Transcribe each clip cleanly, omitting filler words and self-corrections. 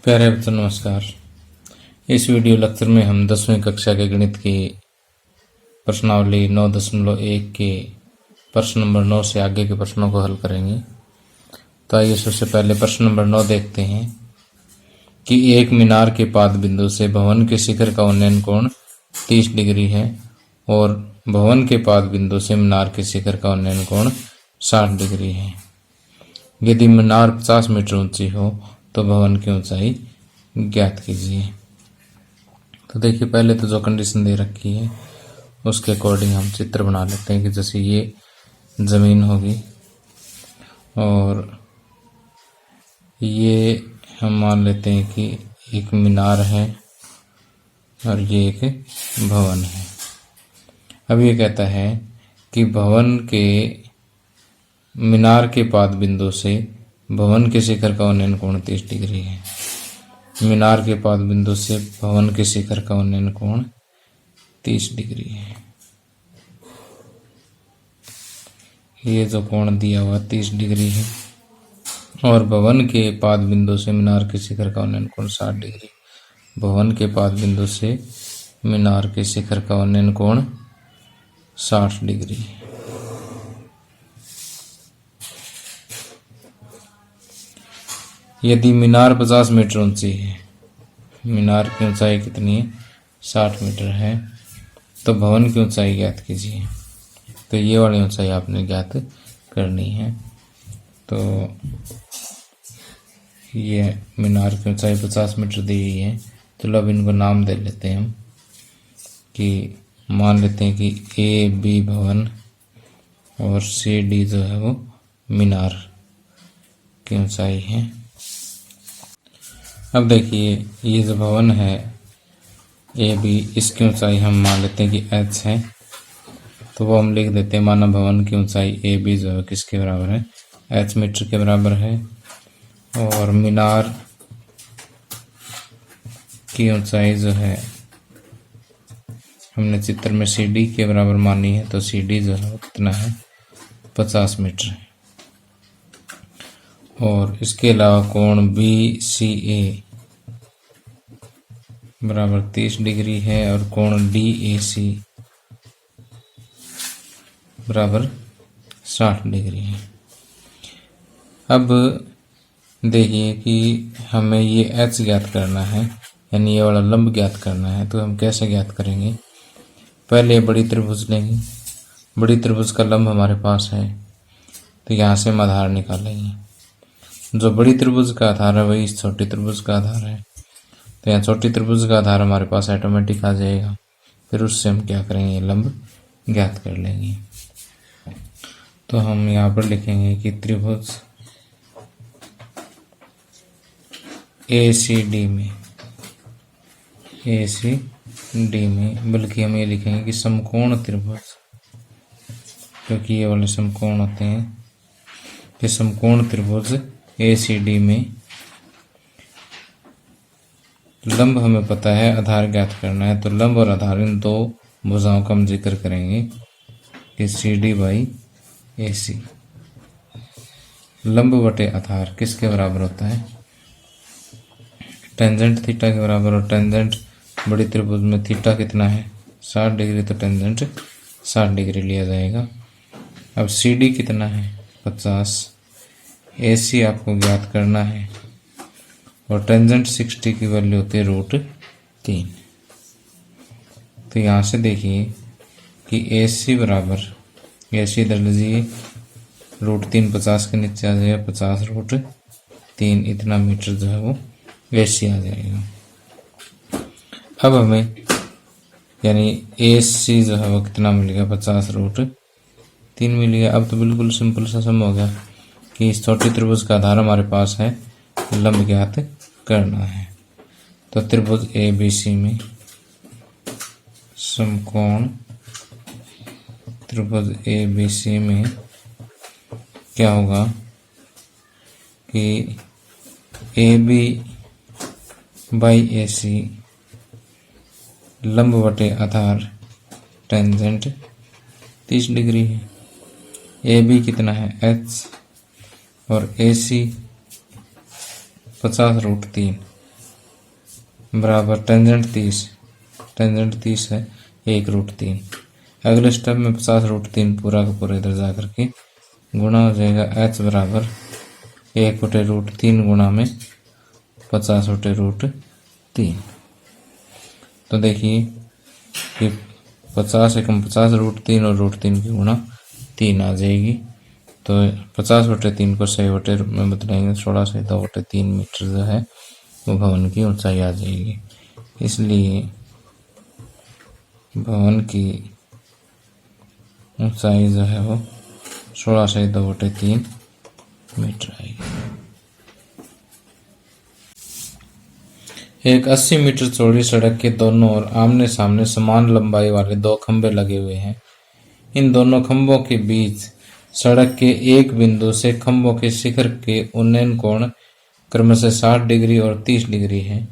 प्यारे बच्चों नमस्कार। इस वीडियो लेक्चर में हम 10वीं कक्षा के गणित की प्रश्नावली 9.1 के प्रश्न नंबर 9 से आगे के प्रश्नों को हल करेंगे। तो आइए सबसे पहले प्रश्न नंबर 9 देखते हैं कि एक मीनार के पाद बिंदु से भवन के शिखर का उन्नयन कोण 30 डिग्री है और भवन के पाद बिंदु से मीनार के शिखर का उन्नयन कोण 60 डिग्री है। यदि मीनार 50 मीटर ऊंची हो तो भवन की ऊंचाई ज्ञात कीजिए। तो देखिए, पहले तो जो कंडीशन दे रखी है उसके अकॉर्डिंग हम चित्र बना लेते हैं कि जैसे ये ज़मीन होगी और ये हम मान लेते हैं कि एक मीनार है और ये एक भवन है। अब ये कहता है कि भवन के मीनार के पाद बिंदु से भवन के शिखर का उन्नयन कोण 30 डिग्री है। मीनार के पाद बिंदु से भवन के शिखर का उन्नयन कोण 30 डिग्री है। ये जो कोण दिया हुआ 30 डिग्री है और भवन के पाद बिंदु से मीनार के शिखर का उन्नयन कोण 60 डिग्री। भवन के पाद बिंदु से मीनार के शिखर का उन्नयन कोण 60 डिग्री है। यदि मीनार 50 मीटर ऊंची है, मीनार की ऊंचाई कितनी है 60 मीटर है, तो भवन की ऊंचाई ज्ञात कीजिए। तो ये वाली ऊंचाई आपने ज्ञात करनी है। तो ये मीनार की ऊंचाई 50 मीटर दी हुई है। चलो अब इनको नाम दे लेते हैं हम कि मान लेते हैं कि ए बी भवन और सी डी जो है वो मीनार की ऊंचाई है। अब देखिए, ये जो भवन है ए बी, इसकी ऊंचाई हम मान लेते हैं कि एच है, तो वो हम लिख देते हैं। माना भवन की ऊंचाई ए बी जो है किसके बराबर है, एच मीटर के बराबर है और मीनार की ऊंचाई जो है हमने चित्र में सी डी के बराबर मानी है, तो सी डी जो है कितना है 50 मीटर है। और इसके अलावा कोण बी सी ए बराबर 30 डिग्री है और कोण डी ए सी बराबर 60 डिग्री है। अब देखिए कि हमें ये एच ज्ञात करना है, यानी ये वाला लंब ज्ञात करना है। तो हम कैसे ज्ञात करेंगे, पहले बड़ी त्रिभुज लेंगे। बड़ी त्रिभुज का लंब हमारे पास है, तो यहाँ से हम आधार निकालेंगे। जो बड़ी त्रिभुज का आधार है वही इस छोटी त्रिभुज का आधार है, तो यहाँ छोटी त्रिभुज का आधार हमारे पास ऑटोमेटिक आ जाएगा। फिर उससे हम क्या करेंगे, लंब ज्ञात कर लेंगे। तो हम यहाँ पर लिखेंगे कि त्रिभुज ए सी डी में, बल्कि हम ये लिखेंगे कि समकोण त्रिभुज, क्योंकि ये वाले समकोण होते हैं कि समकोण त्रिभुज ए सी डी में लंब हमें पता है, आधार ज्ञात करना है। तो लंब और आधार इन दो भुजाओं का हम जिक्र करेंगे कि सी डी बाई ए सी। लंब बटे आधार किसके बराबर होता है, टेंजेंट थीटा के बराबर। और टेंजेंट बड़ी त्रिभुज में थीटा कितना है 60 डिग्री, तो टेंजेंट 60 डिग्री लिया जाएगा। अब सी डी कितना है 50, ए सी आपको ज्ञात करना है और टेंजेंट 60 की वैल्यू होती है √3। तो यहाँ से देखिए कि ए सी बराबर, ए सी इधर लीजिए, √3 50 के नीचे आ जाएगा, 50√3 इतना मीटर जो है वो ए सी आ जाएगा। अब हमें यानी ए सी जो है वो कितना मिलेगा 50√3 मिलेगा। अब तो बिल्कुल सिंपल सा सम हो गया कि इस छोटी त्रिभुज का आधार हमारे पास है, लंब ज्ञात करना है। तो त्रिभुज ए बी सी में समकोण त्रिभुज ए बी सी में क्या होगा कि ए बी बाई ए सी लंब बटे आधार टेंजेंट 30 डिग्री है। ए बी कितना है एच और ए सी 50√3 बराबर टेंजेंट 30 है 1√3। अगले स्टेप में 50√3 पूरा का पूरा इधर जा करके गुणा हो जाएगा। h बराबर 1/√3 गुणा में 50/√3। तो देखिए कि 50 एकम 50√3 और √3 की गुणा 3 आ जाएगी। तो 50/3 को 100 में बदलेंगे, 16 से 2/3 मीटर जो है वो भवन की ऊंचाई आ जाएगी। इसलिए भवन की ऊंचाई जो है वो 16 से 2/3 मीटर आएगी। एक 80 मीटर चौड़ी सड़क के दोनों ओर आमने सामने समान लंबाई वाले 2 खंभे लगे हुए हैं। इन दोनों खंभों के बीच सड़क के एक बिंदु से खंभों के शिखर के उन्नयन कोण क्रमशः 60 डिग्री और 30 डिग्री है।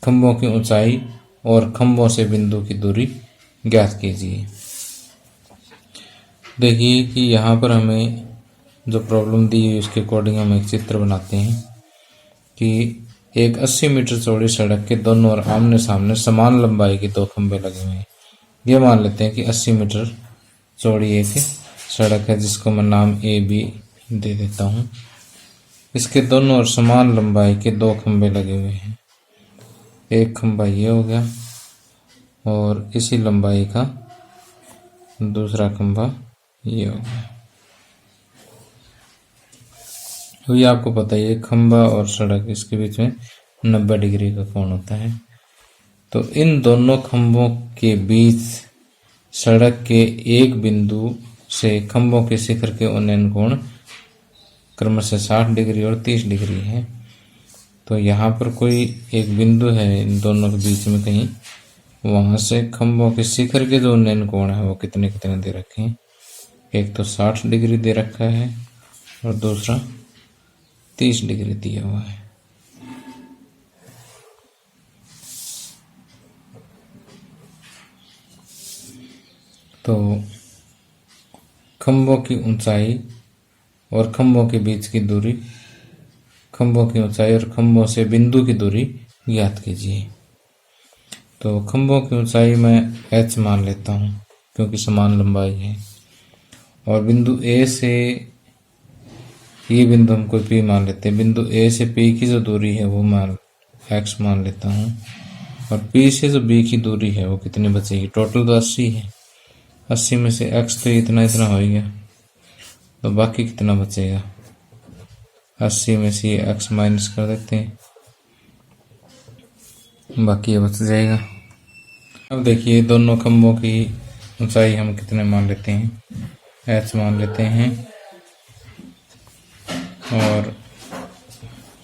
खंभों की ऊंचाई और खंभों से बिंदु की दूरी ज्ञात कीजिए। देखिए कि यहाँ पर हमें जो प्रॉब्लम दी है उसके अकॉर्डिंग हम एक चित्र बनाते हैं कि एक 80 मीटर चौड़ी सड़क के दोनों ओर आमने सामने समान लंबाई के 2 खंभे लगे हुए हैं। ये मान लेते हैं कि 80 मीटर चौड़ी एक सड़क है जिसको मैं नाम AB दे देता हूँ। इसके दोनों ओर समान लंबाई के 2 खंभे लगे हुए हैं। एक खंभा ये हो गया और इसी लंबाई का दूसरा खंभा ये हो गया। तो ये आपको पता ही है, खंभा और सड़क इसके बीच में 90 डिग्री का कोण होता है। तो इन दोनों खंभों के बीच सड़क के एक बिंदु से खंभों के शिखर के उन्नयन कोण क्रमशः 60 डिग्री और 30 डिग्री है। तो यहाँ पर कोई एक बिंदु है इन दोनों के बीच में कहीं, वहां से खंभों के शिखर के जो उन्नयन कोण है वो कितने कितने दे रखे हैं। एक तो 60 डिग्री दे रखा है और दूसरा 30 डिग्री दिया हुआ है। तो खंभों की ऊंचाई और खंभों के बीच की दूरी, खंभों की ऊंचाई और खंभों से बिंदु की दूरी ज्ञात कीजिए। तो खंभों की ऊंचाई मैं h मान लेता हूँ क्योंकि समान लंबाई है, और बिंदु A से ये बिंदु हम कोई P मान लेते हैं। बिंदु A से P की जो दूरी है वो मान x मान लेता हूँ, और P से जो B की दूरी है वो कितनी बचेगी। टोटल तो 80 है, 80 में से x तो इतना इतना हो गया, तो बाकी कितना बचेगा। 80 में से ये x माइनस कर देते हैं, बाकी ये बच जाएगा। अब देखिए दोनों खंभों की ऊंचाई हम कितने मान लेते हैं, h मान लेते हैं, और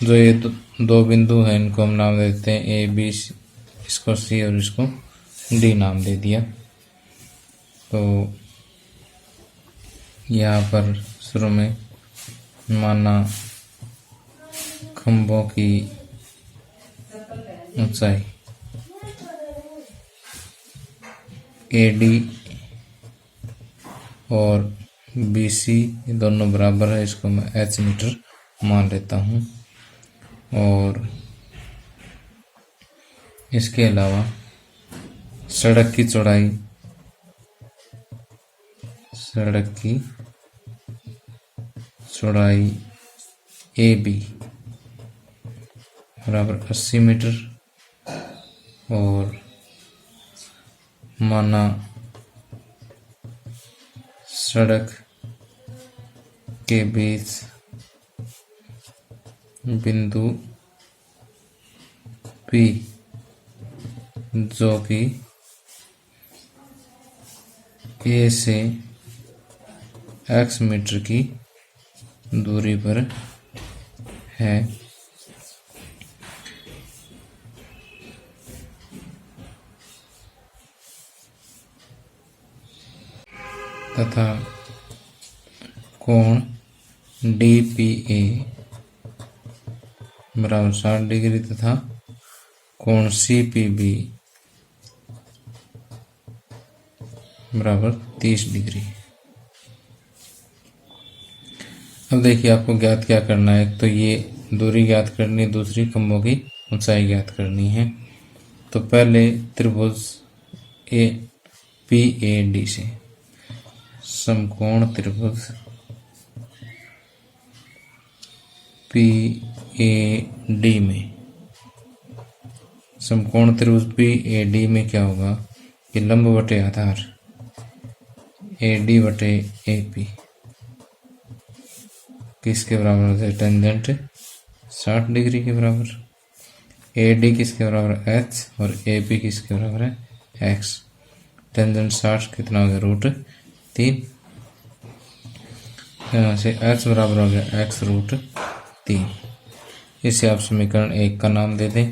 जो ये दो बिंदु हैं इनको हम नाम देते हैं A B, इसको C और इसको D नाम दे दिया। तो यहाँ पर शुरू में माना खंभों की ऊंचाई AD और BC दोनों बराबर है, इसको मैं h मीटर मान लेता हूँ। और इसके अलावा सड़क की चौड़ाई AB बराबर 80 मीटर, और माना सड़क के बीच बिंदु P जो कि A से x मीटर की दूरी पर है, तथा कोण DPA बराबर 60 डिग्री तथा कोण CPB बराबर 30 डिग्री। अब देखिए आपको ज्ञात क्या करना है। एक तो ये दूरी ज्ञात करनी है, दूसरी खंभों की ऊंचाई ज्ञात करनी है। तो पहले त्रिभुज ए पी ए डी से समकोण त्रिभुज पी ए डी में, समकोण त्रिभुज पी ए डी में क्या होगा कि लंब बटे आधार ए डी बटे ए पी किसके बराबर होता है? टेंजेंट 60 डिग्री के बराबर। ए डी किसके बराबर है? एच, और ए पी किसके बराबर है? एक्स। टेंजेंट 60 कितना हो गया? √3। यहाँ से एच बराबर हो गया एक्स √3। इसे आप समीकरण 1 का नाम दे दें।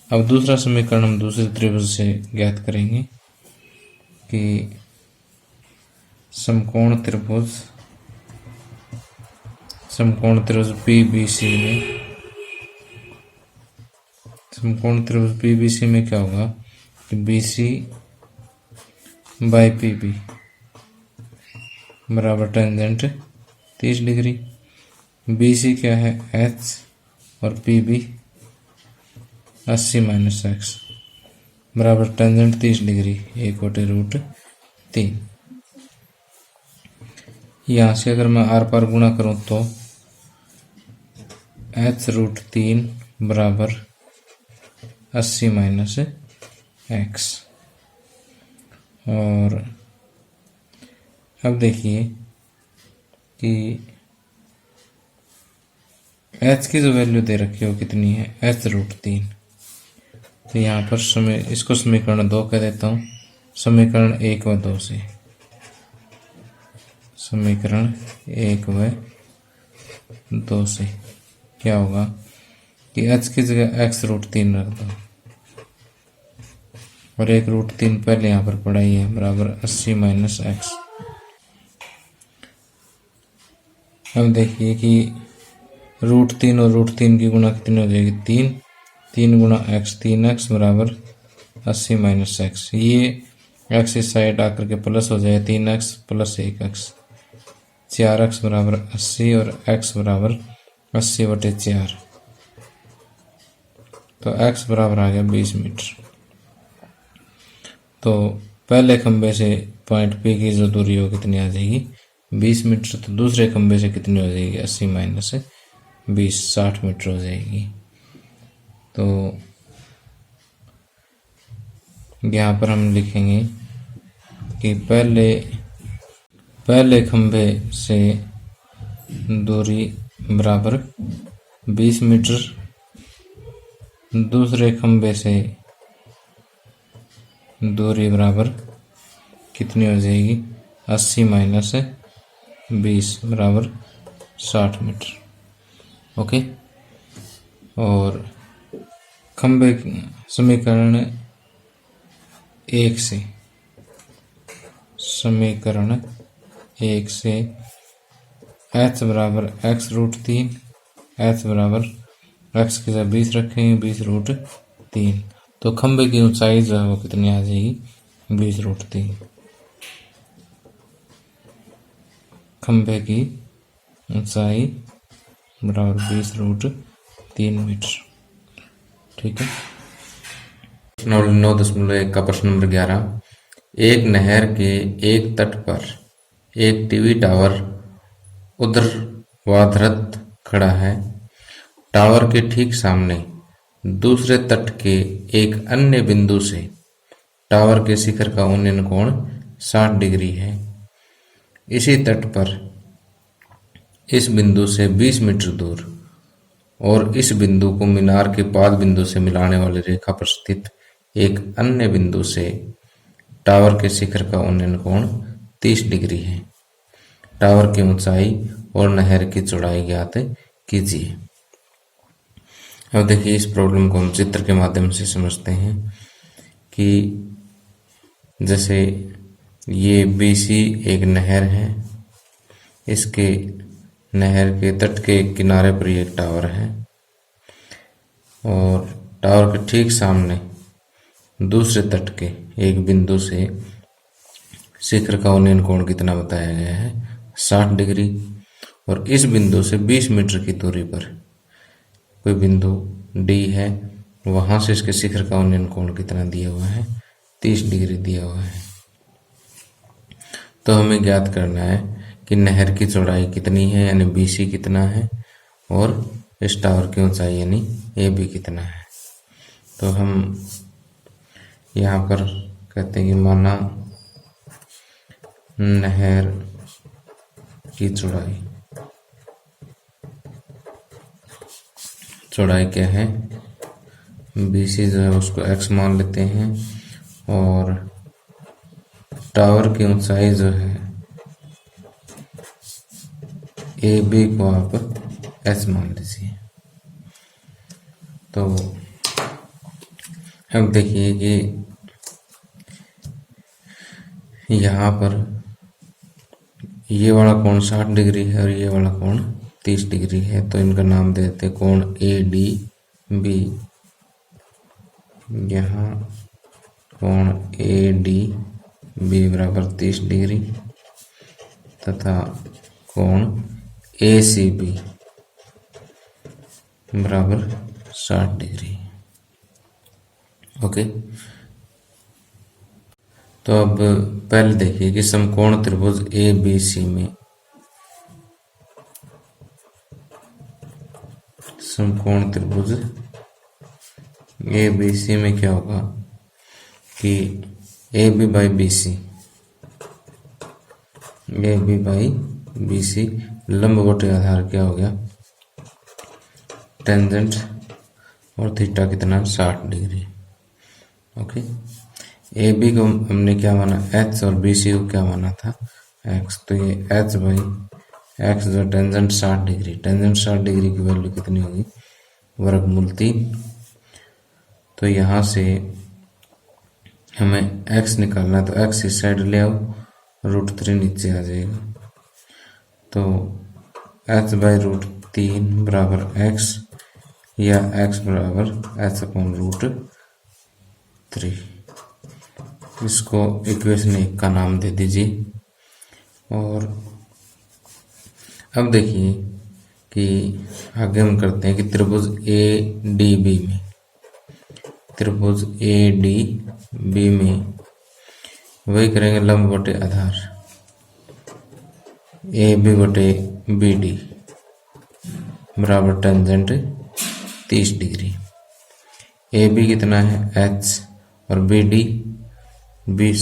अब दूसरा समीकरण हम दूसरे त्रिभुज से ज्ञात करेंगे कि समकोण त्रिभुज PBC में, समकोण त्रिभुज PBC में क्या होगा कि BC बाई PB बराबर टेंजेंट 30 डिग्री। BC क्या है? H, और PB 80 - x बराबर टेंजेंट 30 डिग्री 1 बटे √3। यहाँ से अगर मैं आर पार गुणा करूँ तो H √3 बराबर 80 - x। और अब देखिए कि h की जो वैल्यू दे रखी है वो कितनी है? H √3। तो यहाँ पर इसको समीकरण 2 कह देता हूँ। समीकरण 1 व 2 से, समीकरण 1 व 2 से क्या होगा कि h की जगह x √3 रख दो, और 1 √3 पहले यहाँ पर पड़ा ही है, बराबर 80 - x। अब देखिए कि √3 और √3 की गुणा कितनी हो जाएगी? 3। 3 गुणा x 3x बराबर 80 - x। ये x इस साइड आकर के प्लस हो जाए, 3x + 1x 4x बराबर 80, और x बराबर 80 बटे 4। तो x बराबर आ गया 20 मीटर। तो पहले खंबे से पॉइंट P की जो दूरी हो कितनी आ जाएगी? 20 मीटर। तो दूसरे खंबे से कितनी हो जाएगी? 80 - 20 60 मीटर हो जाएगी। तो यहाँ पर हम लिखेंगे कि पहले खंबे से दूरी बराबर 20 मीटर, दूसरे खंबे से दूरी बराबर कितनी हो जाएगी? 80 - 20 बराबर 60 मीटर। ओके। और खंबे समीकरण 1 से, समीकरण 1 से h बराबर x √3, h बराबर x की जगह 20 रखेंगे, 20 √3। तो खंबे की ऊंचाई जो है वो कितनी आ जाएगी? 20 √3। खंबे की ऊंचाई बराबर 20 √3 मीटर। ठीक है। 9.1 का प्रश्न नंबर 11। एक नहर के एक तट पर एक टीवी टावर ऊर्ध्वाधर खड़ा है। टावर के ठीक सामने दूसरे तट के एक अन्य बिंदु से टावर के शिखर का उन्नयन कोण 60 डिग्री है। इसी तट पर इस बिंदु से 20 मीटर दूर और इस बिंदु को मीनार के पाद बिंदु से मिलाने वाली रेखा पर स्थित एक अन्य बिंदु से टावर के शिखर का उन्नयन कोण 30 डिग्री है। टावर की ऊंचाई और नहर की चौड़ाई ज्ञात कीजिए। अब देखिए इस प्रॉब्लम को हम चित्र के माध्यम से समझते हैं कि जैसे ये BC एक नहर है, इसके नहर के तट के किनारे पर एक टावर है, और टावर के ठीक सामने दूसरे तट के एक बिंदु से शिखर का उन्नयन कोण कितना बताया गया है? 60 डिग्री। और इस बिंदु से 20 मीटर की दूरी पर कोई बिंदु D है, वहां से इसके शिखर का उन्नयन कोण कितना दिया हुआ है, 30 डिग्री दिया हुआ है। तो हमें ज्ञात करना है कि नहर की चौड़ाई कितनी है यानी BC कितना है, और इस टावर की ऊंचाई यानी AB कितना है। तो हम यहाँ पर कहते हैं कि माना नहर की चौड़ाई क्या है, BC जो है उसको x मान लेते हैं, और टावर की ऊंचाई जो है AB को आप h मान लीजिए। तो अब देखिए कि यहाँ पर ये वाला कोण 60 डिग्री है और ये वाला कोण 30 डिग्री है, तो इनका नाम दे देते कोण ADB। यहाँ कोण ADB बराबर 30 डिग्री तथा कोण ACB बराबर 60 डिग्री। ओके, तो अब पहले देखिए कि समकोण त्रिभुज ABC में समकोण त्रिभुज ABC में क्या होगा कि AB बाई BC लंबवटी आधार क्या हो गया, टेंजेंट, और थीटा कितना 60 डिग्री। ओके, AB को हमने क्या माना h और BC को क्या माना था x, तो ये h बाई x जो टेंजेंट 60 डिग्री, टेंजेंट 60 डिग्री की वैल्यू कितनी होगी, वर्गमूल 3। तो यहाँ से हमें x निकालना, तो x इस साइड ले आओ, √3 नीचे आ जाएगा। तो h बाई √3 बराबर x या x बराबर h अपॉन √3। इसको इक्वेशन 1 का नाम दे दीजिए। और अब देखिए कि आगे हम करते हैं कि त्रिभुज ADB में वही करेंगे लंब बटे आधार AB बटे BD बराबर टेंजेंट 30 डिग्री। AB कितना है h और BD 20,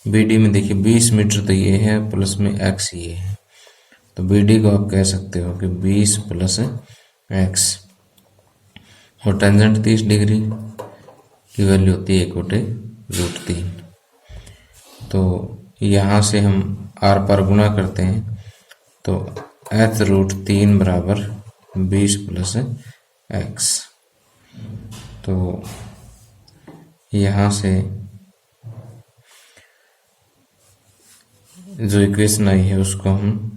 BD में देखिए 20 मीटर तो ये है, प्लस में x ये है, तो BD को आप कह सकते हो कि 20 प्लस x, और टेंजेंट 30 डिग्री की वैल्यू होती है 1/√3। तो यहाँ से हम आर पार गुणा करते हैं, तो h√3 बराबर 20 प्लस x। तो यहाँ से जो इक्वेशन आई है उसको हम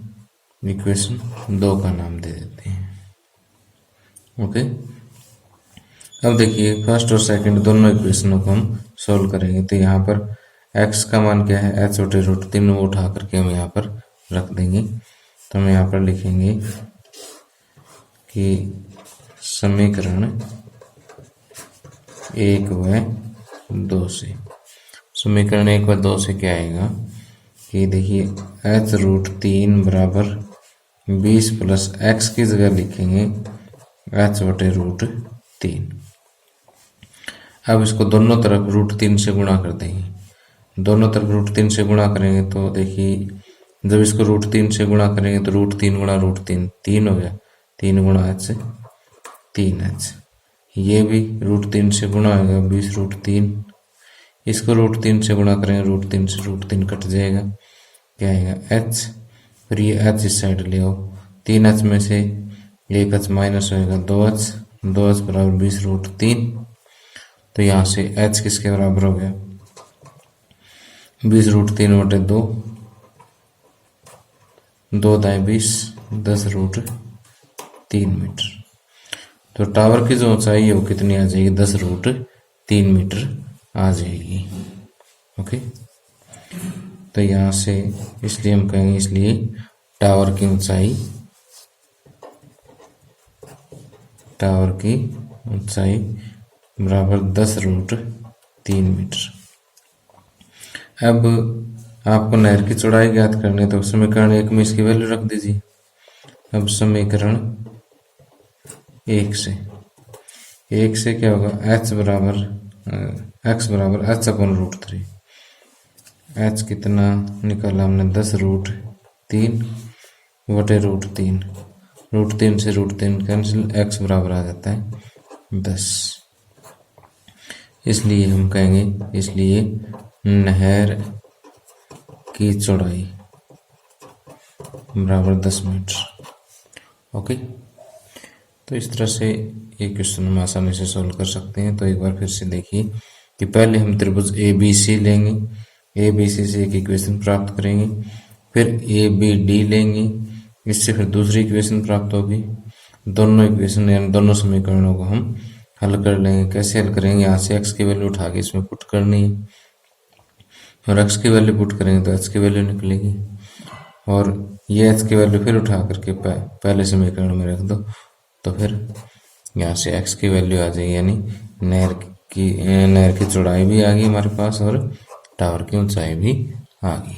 इक्वेशन 2 का नाम दे देते हैं। ओके, अब देखिए फर्स्ट और सेकंड दोनों इक्वेशनों को हम सॉल्व करेंगे। तो यहाँ पर x का मान क्या है, h/√3 वो उठा करके हम यहाँ पर रख देंगे। तो हम यहाँ पर लिखेंगे कि समीकरण 1 व 2 से, समीकरण 1 व 2 से क्या आएगा कि देखिए h√3 बराबर 20 प्लस x की जगह लिखेंगे h/√3। अब इसको दोनों तरफ √3 से गुणा कर देंगे, दोनों तरफ √3 से गुणा करेंगे तो देखिए जब इसको √3 से गुणा करेंगे तो √3 गुणा √3 3 हो गया, 3 गुणा h 3h। ये भी √3 से गुणा होगा 20√3, इसको √3 से गुणा करेंगे, √3 से √3 कट जाएगा, क्या आएगा h, फिर ये h इस साइड ले आओ, 3h में से 1h माइनस होएगा 2h, 2h बराबर 20√3। तो यहाँ से h किसके बराबर हो गया 20√3/2, 2 दाएं 20, 10√3 मीटर। तो टावर की जो ऊंचाई है वो कितनी आ जाएगी 10√3 मीटर आ जाएगी। ओके, तो यहाँ से इसलिए हम कहेंगे, इसलिए टावर की ऊंचाई टावर की ऊंचाई बराबर 10√3 मीटर। अब आपको नहर की चौड़ाई ज्ञात करनी है, तो समीकरण 1 में इसकी वैल्यू रख दीजिए। अब समीकरण 1 से क्या होगा, x बराबर h/√3। h कितना निकाला हमने, 10√3 बटे √3। √3 से √3 कैंसिल, x बराबर आ जाता है 10। इसलिए हम कहेंगे, इसलिए नहर की चौड़ाई बराबर 10 मीटर। ओके, तो इस तरह से ये क्वेश्चन हम आसानी से सॉल्व कर सकते हैं। तो एक बार फिर से देखिए कि पहले हम त्रिभुज ABC लेंगे, ABC से एक इक्वेशन प्राप्त करेंगे, फिर ABD लेंगे, इससे फिर दूसरी इक्वेशन प्राप्त होगी। दोनों इक्वेशन यानी दोनों समीकरणों को हम हल कर लेंगे। कैसे हल करेंगे, यहाँ से x की वैल्यू उठा के इसमें पुट करनी है, और x की वैल्यू पुट करेंगे तो h की वैल्यू निकलेगी, और ये h की वैल्यू फिर उठा करके पहले समीकरण में रख दो, तो फिर यहाँ से x की वैल्यू आ जाएगी, यानी नहर की चौड़ाई भी आ गई हमारे पास और टावर की ऊंचाई भी आ गई।